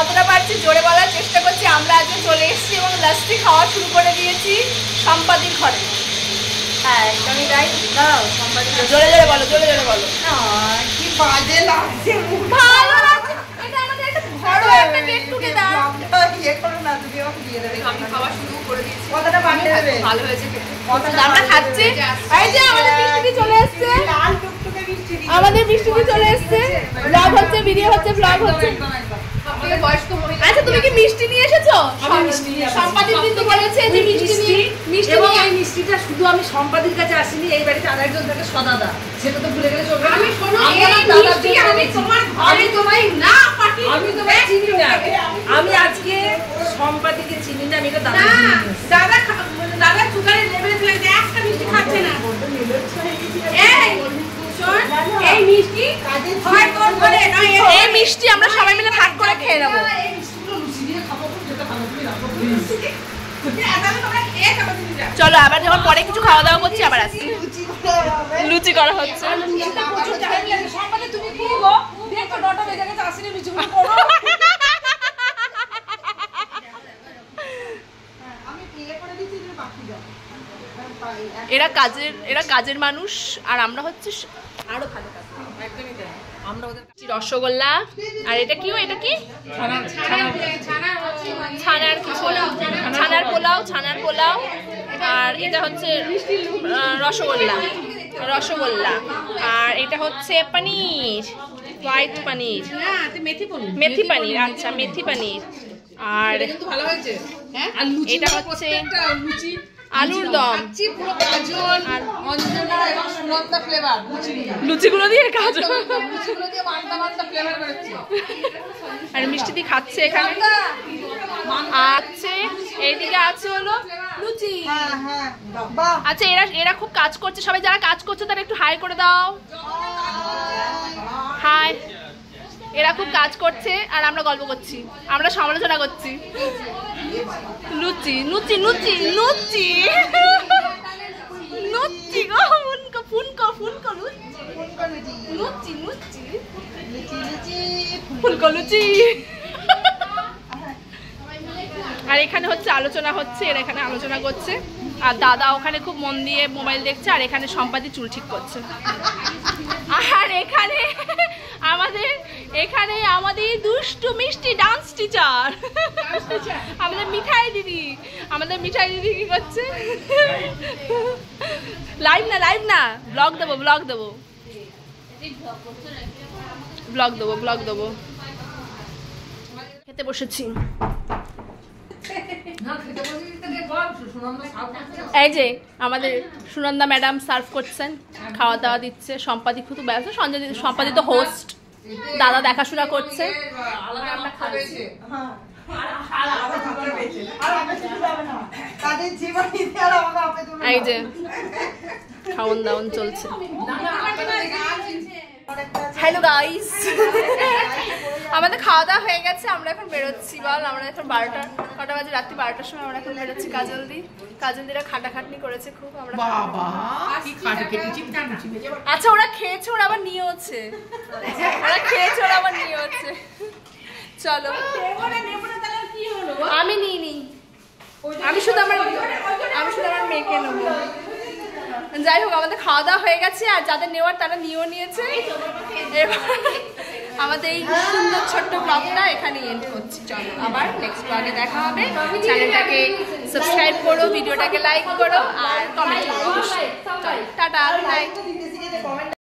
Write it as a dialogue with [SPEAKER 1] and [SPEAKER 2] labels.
[SPEAKER 1] যতটা পারছি জোরে বলার চেষ্টা করছি। আমরা আজকে চলে এসেছি এবং লাস্টি খাওয়া শুরু করে দিয়েছি সম্পাদির ঘরে। হ্যাঁ একদমই তাই। দাঁড়াও সম্পাদি জোরে জোরে বলো, জোরে জোরে বলো।
[SPEAKER 2] কি বাজে লাগছে,
[SPEAKER 1] ভালো লাগছে। এটা আমাদের একটা ঘরোয়া একটা গেট টুগেদার।
[SPEAKER 2] ইয়ে করো না, তুমি আমাকে দিয়ে দেবে।
[SPEAKER 1] আমি খাওয়া শুরু করে দিয়েছি।
[SPEAKER 2] কতটা বানিয়ে দেবে?
[SPEAKER 1] ভালো হয়েছে খেতে। আমরা খাচ্ছি। এই যে আমাদের বৃষ্টি চলে এসেছে।
[SPEAKER 2] লাল টুকটুকে বৃষ্টি।
[SPEAKER 1] আমাদের বৃষ্টি চলে এসেছে। ব্লগ হচ্ছে, ভিডিও হচ্ছে, ব্লগ হচ্ছে। আচ্ছা তুমি কি মিষ্টি নিয়ে এসেছো? সম্পাদিত কিন্তু বলেছে যে মিষ্টি
[SPEAKER 2] এবং এই মিষ্টিটা শুধু আমি সম্পাদির কাছে আসিনি, এই বাড়িতে আরেকজন থাকে সদাদা, সেটা তো ভুলে গেলে চলবে না।
[SPEAKER 1] আমি শোনো এই মিষ্টি আমি তোমার ঘরে তোমায় না পাঠিয়ে
[SPEAKER 2] আমি তোমায় চিনি না। আমি আজকে সম্পাদিকে চিনি না, আমি এটা দাদা চিনি না।
[SPEAKER 1] দাদা সুগারের লেভেল ফেলে যে একটা মিষ্টি খাচ্ছে না। এই শোন এই মিষ্টি হয় তোর ঘরে না, এই মিষ্টি আমরা সবাই মিলে ভাগ করে খেয়ে নেব।
[SPEAKER 2] এই মিষ্টিগুলো লুচি দিয়ে খাবো, যেটা ভালো করে রাখো।
[SPEAKER 1] চলো আবার যখন পরে কিছু খাওয়া দাওয়া করছি আবার আসছি। লুচি করা হচ্ছে।
[SPEAKER 2] সম্পাদি তুমি কি গো? দেখো 9টা বেজে গেছে, আসেনি লুচিগুলো করো। আমি প্লে করে দিচ্ছি, তুমি বাকি দাও।
[SPEAKER 1] এরা কাজের মানুষ আর আমরা হচ্ছে আরো ভালো কাজ।
[SPEAKER 2] একদমই তাই। আমরা ওদের
[SPEAKER 1] রসগোল্লা আর এটা কি? এটা কি? ছানার পোলাও আর এটা হচ্ছে রসগোল্লা আর এটা হচ্ছে পনির, হোয়াইট পনির, মেথি পনির। আচ্ছা মেথি পনির। আর
[SPEAKER 2] ভালো হয়েছে। হ্যাঁ, আর
[SPEAKER 1] এটা হচ্ছে
[SPEAKER 2] লুচি,
[SPEAKER 1] আলুর দম,
[SPEAKER 2] পুরো কাজল আর অঞ্জনা এবং সুনন্দা ফ্লেভার
[SPEAKER 1] লুচিগুলো দিয়ে কাজল,
[SPEAKER 2] লুচিগুলো দিয়ে মান্তা ফ্লেভার করেছি।
[SPEAKER 1] আর মিষ্টি দিয়ে খাচ্ছে এখানে। আছে এইদিকে আছে হলো লুচি। আচ্ছা এরা খুব কাজ করছে, সবাই যারা কাজ করছে তারা একটু হাই করে দাও। হাই। এরা খুব কাজ করছে আর আমরা গল্প করছি, আমরা সমালোচনা করছি। লুচি লুচি লুচি লুচি লুচি গো ফুনকো লুচি লুচি ফুলকো লুচি। আর এখানে হচ্ছে আলোচনা হচ্ছে, এরা এখানে আলোচনা করছে আর দাদা ওখানে খুব মন দিয়ে মোবাইল দেখছে আর এখানে সম্পাদি চুল ঠিক করছে। আর এখানে আমাদের দুষ্টু মিষ্টি ডান্স টিচার, আমাদের মিঠাই দিদি কি করছে? লাইভ না ব্লগ দেবো। খেতে বসেছি। এই যে আমাদের সুনন্দা ম্যাডাম সার্ভ করছেন, খাওয়া দাওয়া দিচ্ছে। সম্পাদি খুব ব্যস্ত, সম্পাদি তো হোস্ট, দাদা দেখাশোনা করছে। এই যে খাওয়ান দাওয়ান চলছে। হ্যালো গাইস, আমাদের খাওয়া দাওয়া হয়ে গেছে, আমরা এখন বেরোচ্ছি। বল আমরা এখন 12টা কটা বাজে? রাত্রি 12টার সময় আমরা এখন বেরোচ্ছি। কাজলদিরা খাটাখাটনি করেছে খুব। আমরা আচ্ছা ওরা খেয়েছে, ওরা আবার নিয়েছে। চলো আমি নিইনি, আমি শুধু আমার মেয়েকে নেবো। যাই হোক আমাদের খাওয়া দাওয়া হয়ে গেছে আর যাদের নেওয়ার তারা নিয়েও নিয়েছে। এবার আমাদের এই সুন্দর ছোট্ট ব্লগটা এখানে এন্ড করছি। চলো আবার নেক্সট ব্লগে দেখা হবে। চ্যানেলটাকে সাবস্ক্রাইব করো, ভিডিওটাকে লাইক করো আর কমেন্ট করো। Tata, good night.